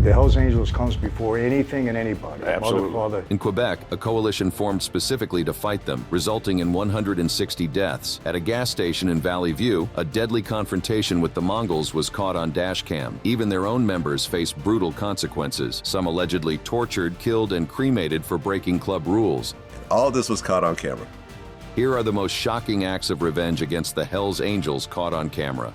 The Hells Angels comes before anything and anybody. Absolutely. Mother, father. In Quebec, a coalition formed specifically to fight them, resulting in 160 deaths. At a gas station in Valley View, a deadly confrontation with the Mongols was caught on dashcam. Even their own members faced brutal consequences, some allegedly tortured, killed, and cremated for breaking club rules. All this was caught on camera. Here are the most shocking acts of revenge against the Hells Angels caught on camera.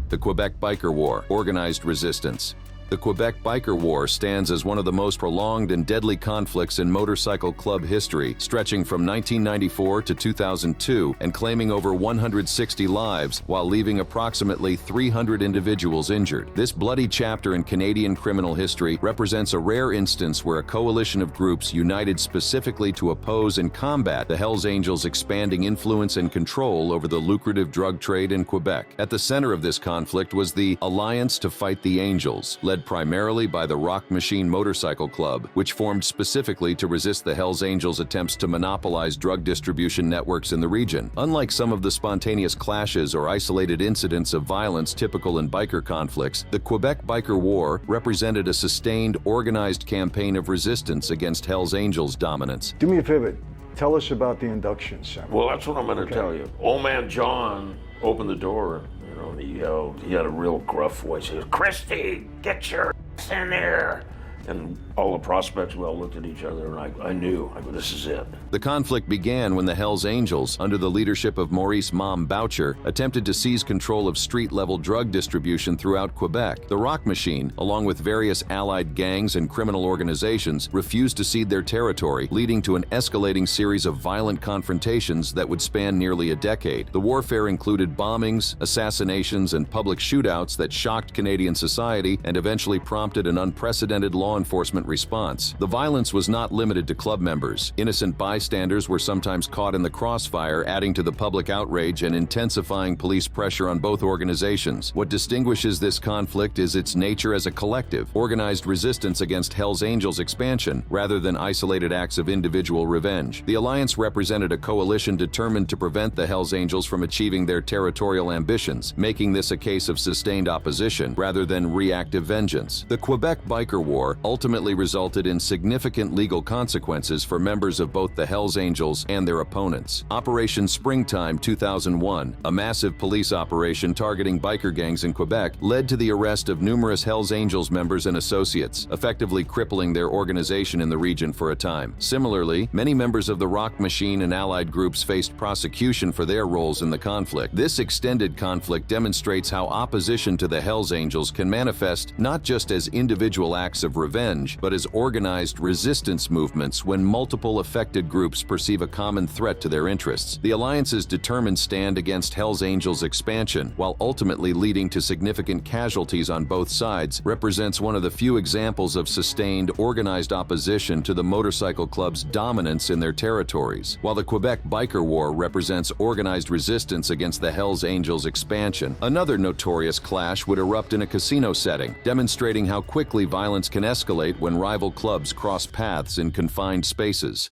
The Quebec Biker War, organized resistance. The Quebec Biker War stands as one of the most prolonged and deadly conflicts in motorcycle club history, stretching from 1994 to 2002 and claiming over 160 lives while leaving approximately 300 individuals injured. This bloody chapter in Canadian criminal history represents a rare instance where a coalition of groups united specifically to oppose and combat the Hells Angels' expanding influence and control over the lucrative drug trade in Quebec. At the center of this conflict was the Alliance to Fight the Angels, led primarily by the Rock Machine Motorcycle Club, which formed specifically to resist the Hells Angels' attempts to monopolize drug distribution networks in the region. Unlike some of the spontaneous clashes or isolated incidents of violence typical in biker conflicts, the Quebec Biker War represented a sustained, organized campaign of resistance against Hells Angels' dominance. Do me a favor. Tell us about the induction ceremony. Well, that's what I'm going to tell you. Old man John opened the door, and he yelled. He had a real gruff voice. He goes, "Christy, get your ass in there!" And all the prospects, we all looked at each other, and I knew, this is it. The conflict began when the Hells Angels, under the leadership of Maurice "Mom" Boucher, attempted to seize control of street-level drug distribution throughout Quebec. The Rock Machine, along with various allied gangs and criminal organizations, refused to cede their territory, leading to an escalating series of violent confrontations that would span nearly a decade. The warfare included bombings, assassinations, and public shootouts that shocked Canadian society and eventually prompted an unprecedented law enforcement response. The violence was not limited to club members. Innocent bystanders were sometimes caught in the crossfire, adding to the public outrage and intensifying police pressure on both organizations. What distinguishes this conflict is its nature as a collective, organized resistance against Hells Angels' expansion, rather than isolated acts of individual revenge. The alliance represented a coalition determined to prevent the Hells Angels from achieving their territorial ambitions, making this a case of sustained opposition rather than reactive vengeance. The Quebec Biker War ultimately resulted in significant legal consequences for members of both the Hells Angels and their opponents. Operation Springtime 2001, a massive police operation targeting biker gangs in Quebec, led to the arrest of numerous Hells Angels members and associates, effectively crippling their organization in the region for a time. Similarly, many members of the Rock Machine and allied groups faced prosecution for their roles in the conflict. This extended conflict demonstrates how opposition to the Hells Angels can manifest not just as individual acts of revenge, but as organized resistance movements when multiple affected groups perceive a common threat to their interests. The Alliance's determined stand against Hells Angels' expansion, while ultimately leading to significant casualties on both sides, represents one of the few examples of sustained, organized opposition to the motorcycle club's dominance in their territories. While the Quebec Biker War represents organized resistance against the Hells Angels' expansion, another notorious clash would erupt in a casino setting, demonstrating how quickly violence can escalate when rival clubs cross paths in confined spaces.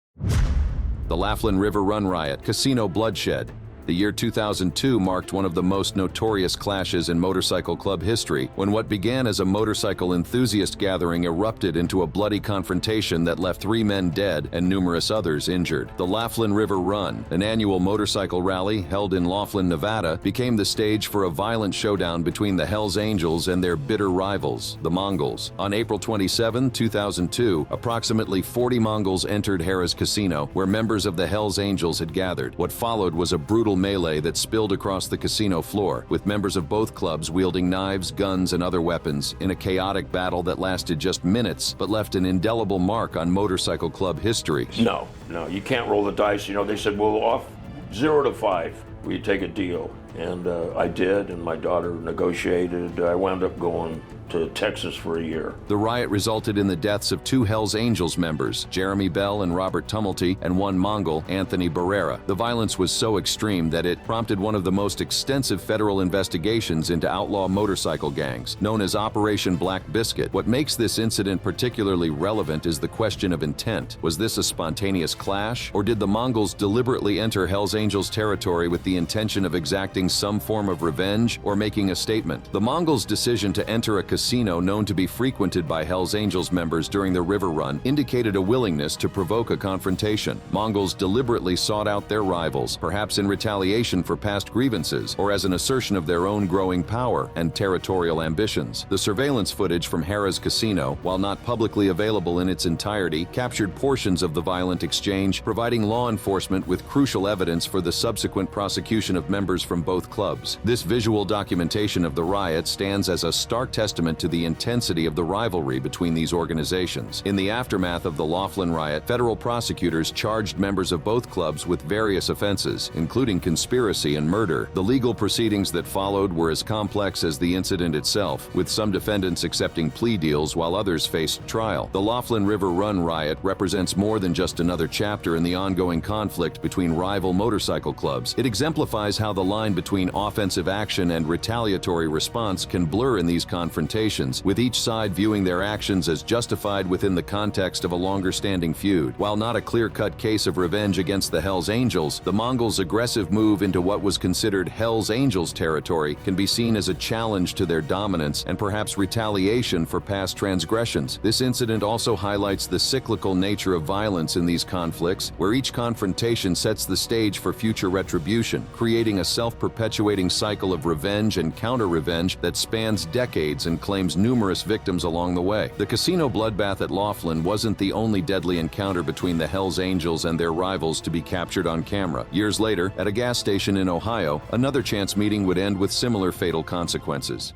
The Laughlin River Run riot, casino bloodshed. The year 2002 marked one of the most notorious clashes in motorcycle club history, when what began as a motorcycle enthusiast gathering erupted into a bloody confrontation that left 3 men dead and numerous others injured. The Laughlin River Run, an annual motorcycle rally held in Laughlin, Nevada, became the stage for a violent showdown between the Hells Angels and their bitter rivals, the Mongols. On April 27, 2002, approximately 40 Mongols entered Harrah's Casino, where members of the Hells Angels had gathered. What followed was a brutal melee that spilled across the casino floor, with members of both clubs wielding knives, guns, and other weapons in a chaotic battle that lasted just minutes but left an indelible mark on motorcycle club history. No, you can't roll the dice. They said, well, off 0 to 5, we take a deal. And I did, and my daughter negotiated. I wound up going to Texas for a year. The riot resulted in the deaths of 2 Hells Angels members, Jeremy Bell and Robert Tumulty, and 1 Mongol, Anthony Barrera. The violence was so extreme that it prompted one of the most extensive federal investigations into outlaw motorcycle gangs, known as Operation Black Biscuit. What makes this incident particularly relevant is the question of intent. Was this a spontaneous clash, or did the Mongols deliberately enter Hells Angels territory with the intention of exacting some form of revenge or making a statement? The Mongols' decision to enter a casino known to be frequented by Hells Angels members during the river run indicated a willingness to provoke a confrontation. Mongols deliberately sought out their rivals, perhaps in retaliation for past grievances or as an assertion of their own growing power and territorial ambitions. The surveillance footage from Harrah's casino, while not publicly available in its entirety, captured portions of the violent exchange, providing law enforcement with crucial evidence for the subsequent prosecution of members from both clubs. This visual documentation of the riot stands as a stark testament to the intensity of the rivalry between these organizations. In the aftermath of the Laughlin riot, federal prosecutors charged members of both clubs with various offenses, including conspiracy and murder. The legal proceedings that followed were as complex as the incident itself, with some defendants accepting plea deals while others faced trial. The Laughlin River Run riot represents more than just another chapter in the ongoing conflict between rival motorcycle clubs. It exemplifies how the line between offensive action and retaliatory response can blur in these confrontations, with each side viewing their actions as justified within the context of a longer-standing feud. While not a clear-cut case of revenge against the Hells Angels, the Mongols' aggressive move into what was considered Hells Angels territory can be seen as a challenge to their dominance and perhaps retaliation for past transgressions. This incident also highlights the cyclical nature of violence in these conflicts, where each confrontation sets the stage for future retribution, creating a self-perpetuating cycle of revenge and counter-revenge that spans decades and claims numerous victims along the way. The casino bloodbath at Laughlin wasn't the only deadly encounter between the Hells Angels and their rivals to be captured on camera. Years later, at a gas station in Ohio, another chance meeting would end with similar fatal consequences.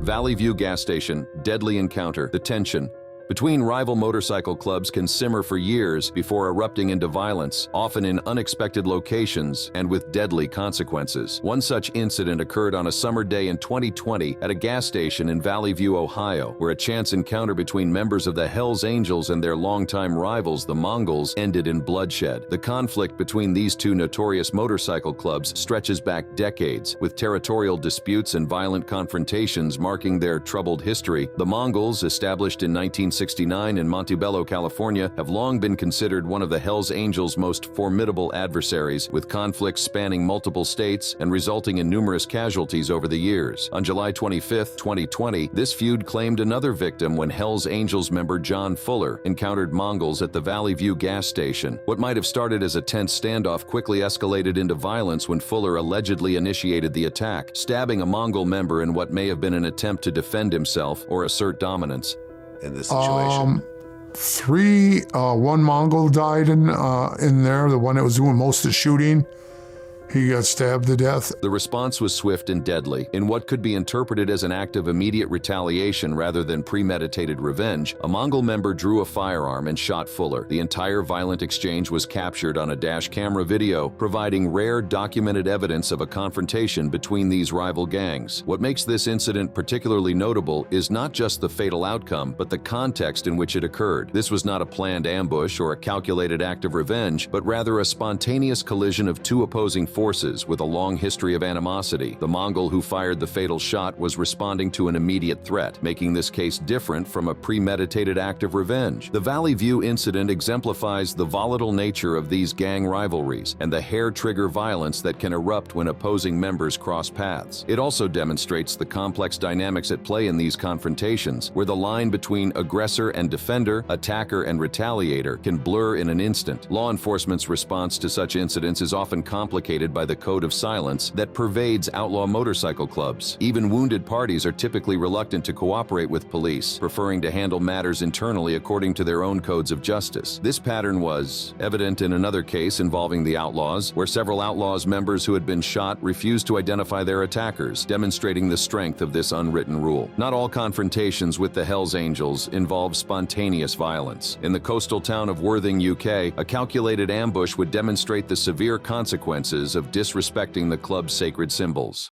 Valley View gas station, deadly encounter, the tension between rival motorcycle clubs can simmer for years before erupting into violence, often in unexpected locations and with deadly consequences. One such incident occurred on a summer day in 2020 at a gas station in Valley View, Ohio, where a chance encounter between members of the Hells Angels and their longtime rivals, the Mongols, ended in bloodshed. The conflict between these two notorious motorcycle clubs stretches back decades, with territorial disputes and violent confrontations marking their troubled history. The Mongols, established in 1969 in Montebello, California, have long been considered one of the Hells Angels' most formidable adversaries, with conflicts spanning multiple states and resulting in numerous casualties over the years. On July 25, 2020, this feud claimed another victim when Hells Angels member John Fuller encountered Mongols at the Valley View gas station. What might have started as a tense standoff quickly escalated into violence when Fuller allegedly initiated the attack, stabbing a Mongol member in what may have been an attempt to defend himself or assert dominance. In this situation, one Mongol died in there, the one that was doing most of the shooting. He got stabbed to death. The response was swift and deadly. In what could be interpreted as an act of immediate retaliation rather than premeditated revenge, a Mongol member drew a firearm and shot Fuller. The entire violent exchange was captured on a dash camera video, providing rare documented evidence of a confrontation between these rival gangs. What makes this incident particularly notable is not just the fatal outcome, but the context in which it occurred. This was not a planned ambush or a calculated act of revenge, but rather a spontaneous collision of two opposing forces with a long history of animosity. The Mongol who fired the fatal shot was responding to an immediate threat, making this case different from a premeditated act of revenge. The Valley View incident exemplifies the volatile nature of these gang rivalries and the hair-trigger violence that can erupt when opposing members cross paths. It also demonstrates the complex dynamics at play in these confrontations, where the line between aggressor and defender, attacker and retaliator can blur in an instant. Law enforcement's response to such incidents is often complicated by the code of silence that pervades outlaw motorcycle clubs. Even wounded parties are typically reluctant to cooperate with police, preferring to handle matters internally according to their own codes of justice. This pattern was evident in another case involving the Outlaws, where several Outlaws members who had been shot refused to identify their attackers, demonstrating the strength of this unwritten rule. Not all confrontations with the Hells Angels involve spontaneous violence. In the coastal town of Worthing, UK, a calculated ambush would demonstrate the severe consequences of disrespecting the club's sacred symbols.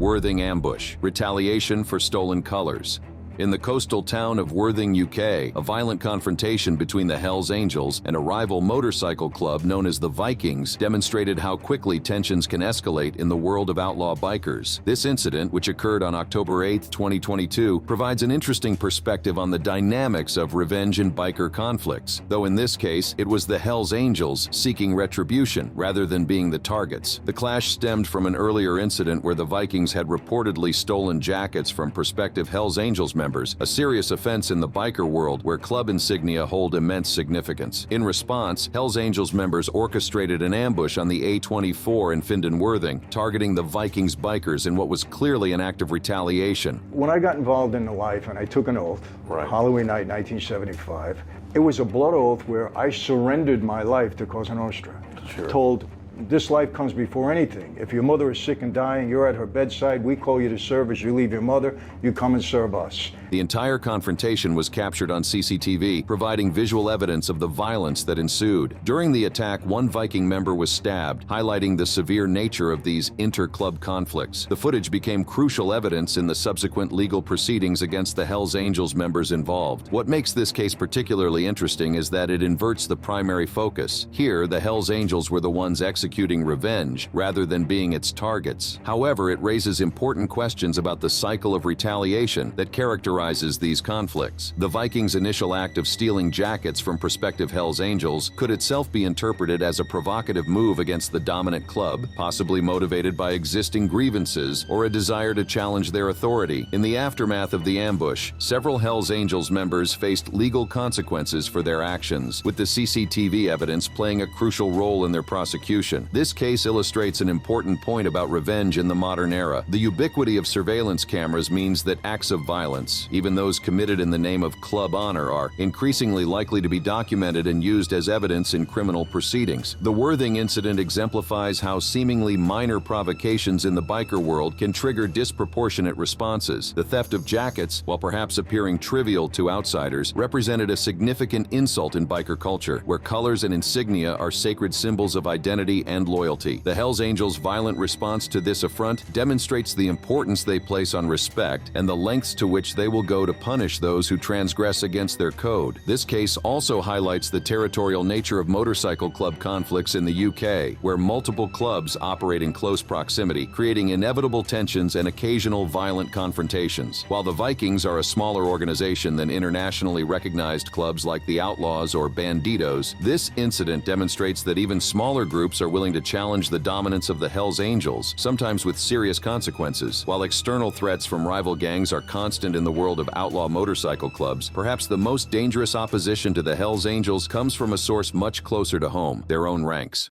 Worthing ambush, retaliation for stolen colors. In the coastal town of Worthing, UK, a violent confrontation between the Hells Angels and a rival motorcycle club known as the Vikings demonstrated how quickly tensions can escalate in the world of outlaw bikers. This incident, which occurred on October 8, 2022, provides an interesting perspective on the dynamics of revenge in biker conflicts, though in this case, it was the Hells Angels seeking retribution rather than being the targets. The clash stemmed from an earlier incident where the Vikings had reportedly stolen jackets from prospective Hells Angels members, a serious offense in the biker world where club insignia hold immense significance. In response, Hells Angels members orchestrated an ambush on the A24 in Findon-Worthing, targeting the Vikings bikers in what was clearly an act of retaliation. When I got involved in the life and I took an oath, Right. Halloween night 1975, it was a blood oath where I surrendered my life to Cosa Nostra. Sure. Told, this life comes before anything. If your mother is sick and dying, you're at her bedside, we call you to service, you leave your mother, you come and serve us. The entire confrontation was captured on CCTV, providing visual evidence of the violence that ensued. During the attack, one Viking member was stabbed, highlighting the severe nature of these inter-club conflicts. The footage became crucial evidence in the subsequent legal proceedings against the Hells Angels members involved. What makes this case particularly interesting is that it inverts the primary focus. Here, the Hells Angels were the ones executing revenge, rather than being its targets. However, it raises important questions about the cycle of retaliation that characterizes these conflicts. The Vikings' initial act of stealing jackets from prospective Hells Angels could itself be interpreted as a provocative move against the dominant club, possibly motivated by existing grievances or a desire to challenge their authority. In the aftermath of the ambush, several Hells Angels members faced legal consequences for their actions, with the CCTV evidence playing a crucial role in their prosecution. This case illustrates an important point about revenge in the modern era. The ubiquity of surveillance cameras means that acts of violence, even those committed in the name of club honor, are increasingly likely to be documented and used as evidence in criminal proceedings. The Worthing incident exemplifies how seemingly minor provocations in the biker world can trigger disproportionate responses. The theft of jackets, while perhaps appearing trivial to outsiders, represented a significant insult in biker culture, where colors and insignia are sacred symbols of identity and loyalty. The Hells Angels' violent response to this affront demonstrates the importance they place on respect and the lengths to which they will go to punish those who transgress against their code. This case also highlights the territorial nature of motorcycle club conflicts in the UK, where multiple clubs operate in close proximity, creating inevitable tensions and occasional violent confrontations. While the Vikings are a smaller organization than internationally recognized clubs like the Outlaws or Bandidos, this incident demonstrates that even smaller groups are willing to challenge the dominance of the Hells Angels, sometimes with serious consequences. While external threats from rival gangs are constant in the world of outlaw motorcycle clubs, perhaps the most dangerous opposition to the Hells Angels comes from a source much closer to home, their own ranks.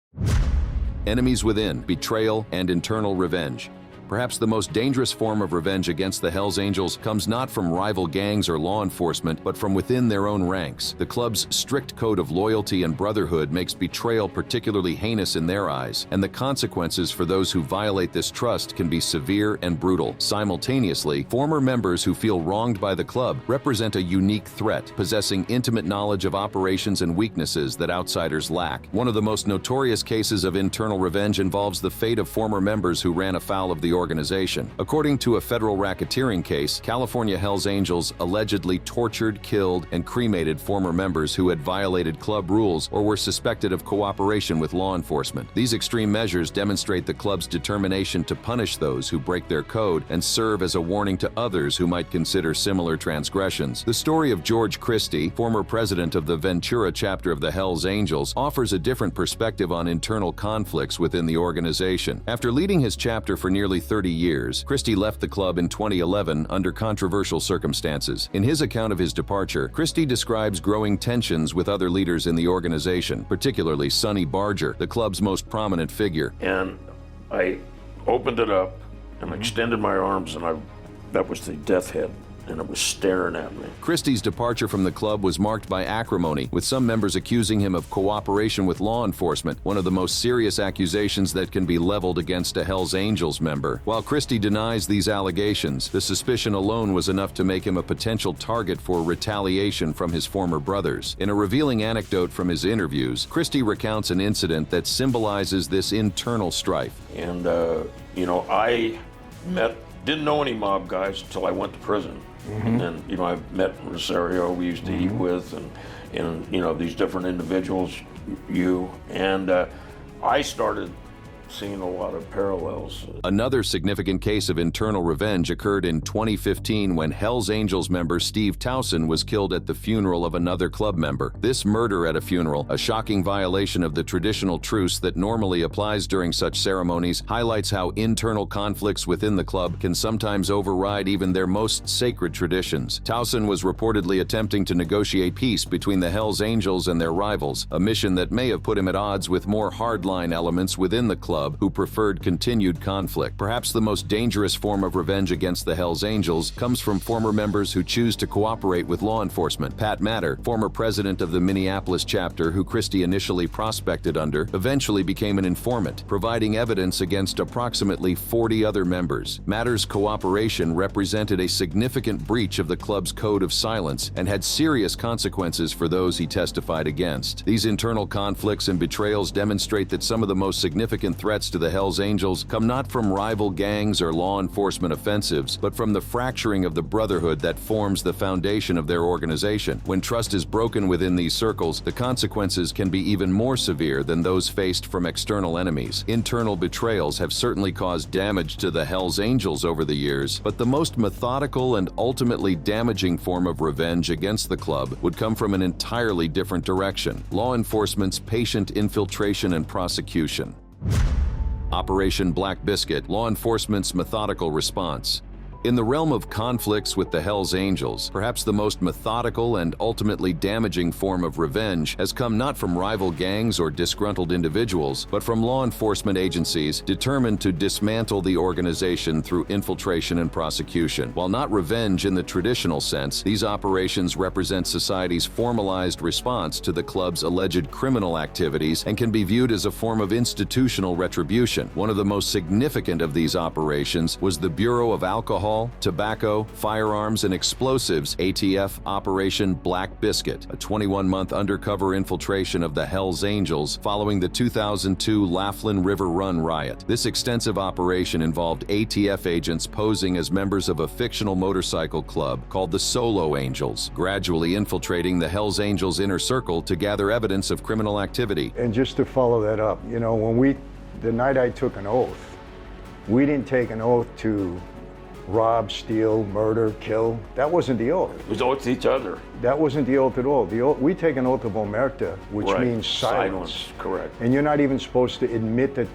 Enemies within, betrayal, and internal revenge. Perhaps the most dangerous form of revenge against the Hells Angels comes not from rival gangs or law enforcement, but from within their own ranks. The club's strict code of loyalty and brotherhood makes betrayal particularly heinous in their eyes, and the consequences for those who violate this trust can be severe and brutal. Simultaneously, former members who feel wronged by the club represent a unique threat, possessing intimate knowledge of operations and weaknesses that outsiders lack. One of the most notorious cases of internal revenge involves the fate of former members who ran afoul of the organization. According to a federal racketeering case, California Hells Angels allegedly tortured, killed, and cremated former members who had violated club rules or were suspected of cooperation with law enforcement. These extreme measures demonstrate the club's determination to punish those who break their code and serve as a warning to others who might consider similar transgressions. The story of George Christie, former president of the Ventura chapter of the Hells Angels, offers a different perspective on internal conflicts within the organization. After leading his chapter for nearly 30 years, Christie left the club in 2011 under controversial circumstances. In his account of his departure, Christie describes growing tensions with other leaders in the organization, particularly Sonny Barger, the club's most prominent figure. And I opened it up and extended my arms, and that was the death head, and it was staring at me. Christie's departure from the club was marked by acrimony, with some members accusing him of cooperation with law enforcement, one of the most serious accusations that can be leveled against a Hells Angels member. While Christie denies these allegations, the suspicion alone was enough to make him a potential target for retaliation from his former brothers. In a revealing anecdote from his interviews, Christie recounts an incident that symbolizes this internal strife. And, I met Didn't know any mob guys until I went to prison. And then, you know, I met Rosario, we used to eat with, and you know, these different individuals, and I started seeing a lot of parallels. Another significant case of internal revenge occurred in 2015 when Hells Angels member Steve Towson was killed at the funeral of another club member. This murder at a funeral, a shocking violation of the traditional truce that normally applies during such ceremonies, highlights how internal conflicts within the club can sometimes override even their most sacred traditions. Towson was reportedly attempting to negotiate peace between the Hells Angels and their rivals, a mission that may have put him at odds with more hardline elements within the club who preferred continued conflict. Perhaps the most dangerous form of revenge against the Hells Angels comes from former members who choose to cooperate with law enforcement. Pat Matter, former president of the Minneapolis chapter who Christie initially prospected under, eventually became an informant, providing evidence against approximately 40 other members. Matter's cooperation represented a significant breach of the club's code of silence and had serious consequences for those he testified against. These internal conflicts and betrayals demonstrate that some of the most significant threats to the Hells Angels come not from rival gangs or law enforcement offensives, but from the fracturing of the brotherhood that forms the foundation of their organization. When trust is broken within these circles, the consequences can be even more severe than those faced from external enemies. Internal betrayals have certainly caused damage to the Hells Angels over the years, but the most methodical and ultimately damaging form of revenge against the club would come from an entirely different direction: law enforcement's patient infiltration and prosecution. Operation Black Biscuit, law enforcement's methodical response. In the realm of conflicts with the Hells Angels, perhaps the most methodical and ultimately damaging form of revenge has come not from rival gangs or disgruntled individuals, but from law enforcement agencies determined to dismantle the organization through infiltration and prosecution. While not revenge in the traditional sense, these operations represent society's formalized response to the club's alleged criminal activities and can be viewed as a form of institutional retribution. One of the most significant of these operations was the Bureau of Alcohol, Tobacco, Firearms, and Explosives ATF Operation Black Biscuit, a 21-month undercover infiltration of the Hells Angels following the 2002 Laughlin River Run riot. This extensive operation involved ATF agents posing as members of a fictional motorcycle club called the Solo Angels, gradually infiltrating the Hells Angels' inner circle to gather evidence of criminal activity. And just to follow that up, you know, the night I took an oath, we didn't take an oath to rob, steal, murder, kill. That wasn't the oath. It was oath to each other. That wasn't the oath at all. We take an oath of omerta, which Right. means silence. Correct. And you're not even supposed to admit that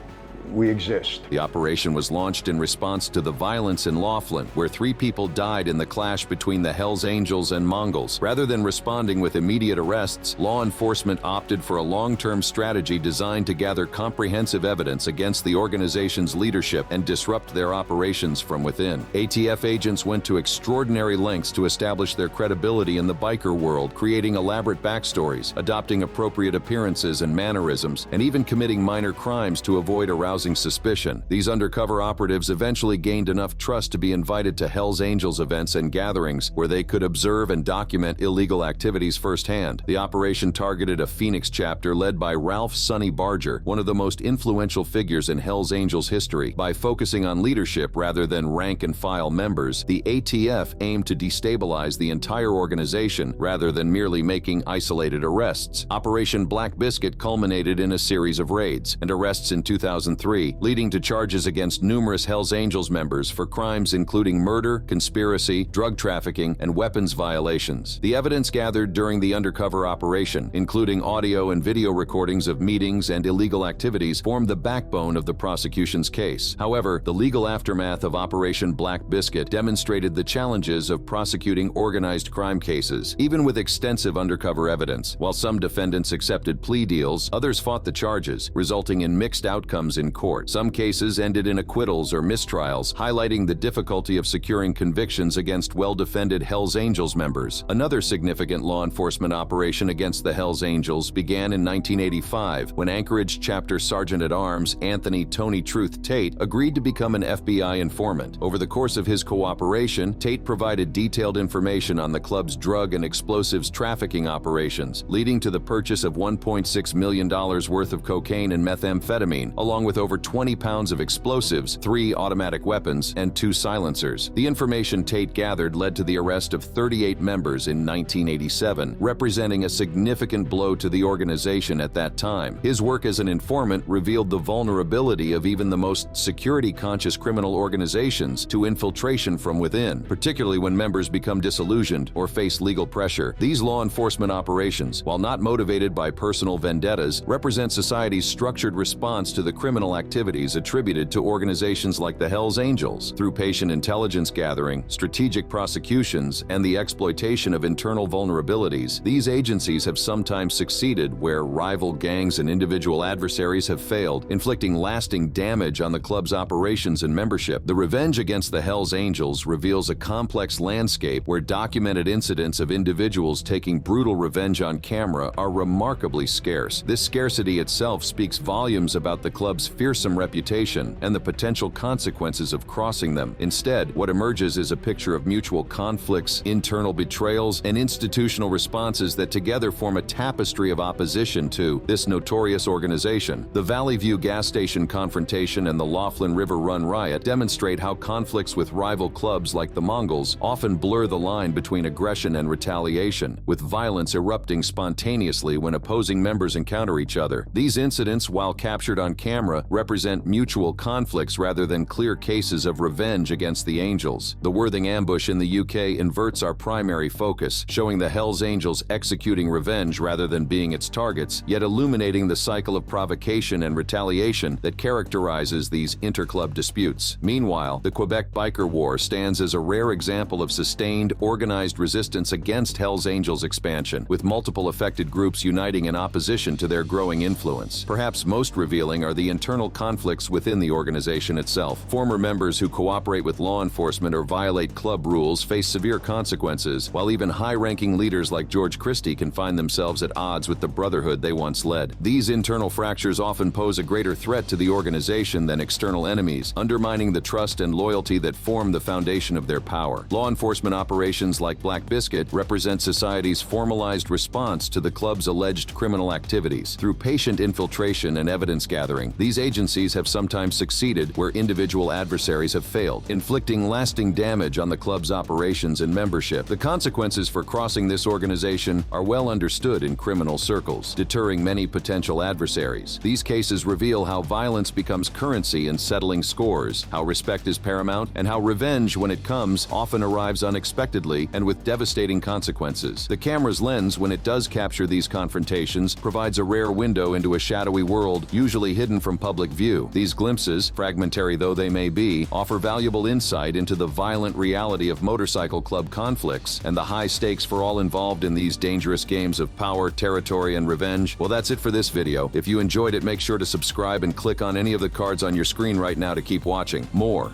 we exist. The operation was launched in response to the violence in Laughlin, where 3 people died in the clash between the Hells Angels and Mongols. Rather than responding with immediate arrests, law enforcement opted for a long-term strategy designed to gather comprehensive evidence against the organization's leadership and disrupt their operations from within. ATF agents went to extraordinary lengths to establish their credibility in the biker world, creating elaborate backstories, adopting appropriate appearances and mannerisms, and even committing minor crimes to avoid arousing suspicion. These undercover operatives eventually gained enough trust to be invited to Hells Angels events and gatherings where they could observe and document illegal activities firsthand. The operation targeted a Phoenix chapter led by Ralph Sonny Barger, one of the most influential figures in Hells Angels history. By focusing on leadership rather than rank-and-file members, the ATF aimed to destabilize the entire organization rather than merely making isolated arrests. Operation Black Biscuit culminated in a series of raids and arrests in 2003, leading to charges against numerous Hells Angels members for crimes including murder, conspiracy, drug trafficking, and weapons violations. The evidence gathered during the undercover operation, including audio and video recordings of meetings and illegal activities, formed the backbone of the prosecution's case. However, the legal aftermath of Operation Black Biscuit demonstrated the challenges of prosecuting organized crime cases. Even with extensive undercover evidence, while some defendants accepted plea deals, others fought the charges, resulting in mixed outcomes in court. Some cases ended in acquittals or mistrials, highlighting the difficulty of securing convictions against well-defended Hells Angels members. Another significant law enforcement operation against the Hells Angels began in 1985 when Anchorage Chapter Sergeant-at-Arms Anthony Tony Truth Tate agreed to become an FBI informant. Over the course of his cooperation, Tate provided detailed information on the club's drug and explosives trafficking operations, leading to the purchase of $1.6 million worth of cocaine and methamphetamine, along with over 20 pounds of explosives, 3 automatic weapons, and 2 silencers. The information Tate gathered led to the arrest of 38 members in 1987, representing a significant blow to the organization at that time. His work as an informant revealed the vulnerability of even the most security-conscious criminal organizations to infiltration from within, particularly when members become disillusioned or face legal pressure. These law enforcement operations, while not motivated by personal vendettas, represent society's structured response to the criminal activities attributed to organizations like the Hells Angels. Through patient intelligence gathering, strategic prosecutions, and the exploitation of internal vulnerabilities, these agencies have sometimes succeeded where rival gangs and individual adversaries have failed, inflicting lasting damage on the club's operations and membership. The revenge against the Hells Angels reveals a complex landscape where documented incidents of individuals taking brutal revenge on camera are remarkably scarce. This scarcity itself speaks volumes about the club's fearsome reputation and the potential consequences of crossing them. Instead, what emerges is a picture of mutual conflicts, internal betrayals, and institutional responses that together form a tapestry of opposition to this notorious organization. The Valley View gas station confrontation and the Laughlin River Run riot demonstrate how conflicts with rival clubs like the Mongols often blur the line between aggression and retaliation, with violence erupting spontaneously when opposing members encounter each other. These incidents, while captured on camera, represent mutual conflicts rather than clear cases of revenge against the Angels. The Worthing ambush in the UK inverts our primary focus, showing the Hells Angels executing revenge rather than being its targets, yet illuminating the cycle of provocation and retaliation that characterizes these interclub disputes. Meanwhile, the Quebec Biker War stands as a rare example of sustained, organized resistance against Hells Angels expansion, with multiple affected groups uniting in opposition to their growing influence. Perhaps most revealing are the internal conflicts within the organization itself. Former members who cooperate with law enforcement or violate club rules face severe consequences, while even high-ranking leaders like George Christie can find themselves at odds with the brotherhood they once led. These internal fractures often pose a greater threat to the organization than external enemies, undermining the trust and loyalty that form the foundation of their power. Law enforcement operations like Black Biscuit represent society's formalized response to the club's alleged criminal activities. Through patient infiltration and evidence gathering, these agencies have sometimes succeeded where individual adversaries have failed, inflicting lasting damage on the club's operations and membership. The consequences for crossing this organization are well understood in criminal circles, deterring many potential adversaries. These cases reveal how violence becomes currency in settling scores, how respect is paramount, and how revenge, when it comes, often arrives unexpectedly and with devastating consequences. The camera's lens, when it does capture these confrontations, provides a rare window into a shadowy world usually hidden from public view. These glimpses, fragmentary though they may be, offer valuable insight into the violent reality of motorcycle club conflicts and the high stakes for all involved in these dangerous games of power, territory, and revenge. Well, that's it for this video. If you enjoyed it, make sure to subscribe and click on any of the cards on your screen right now to keep watching more.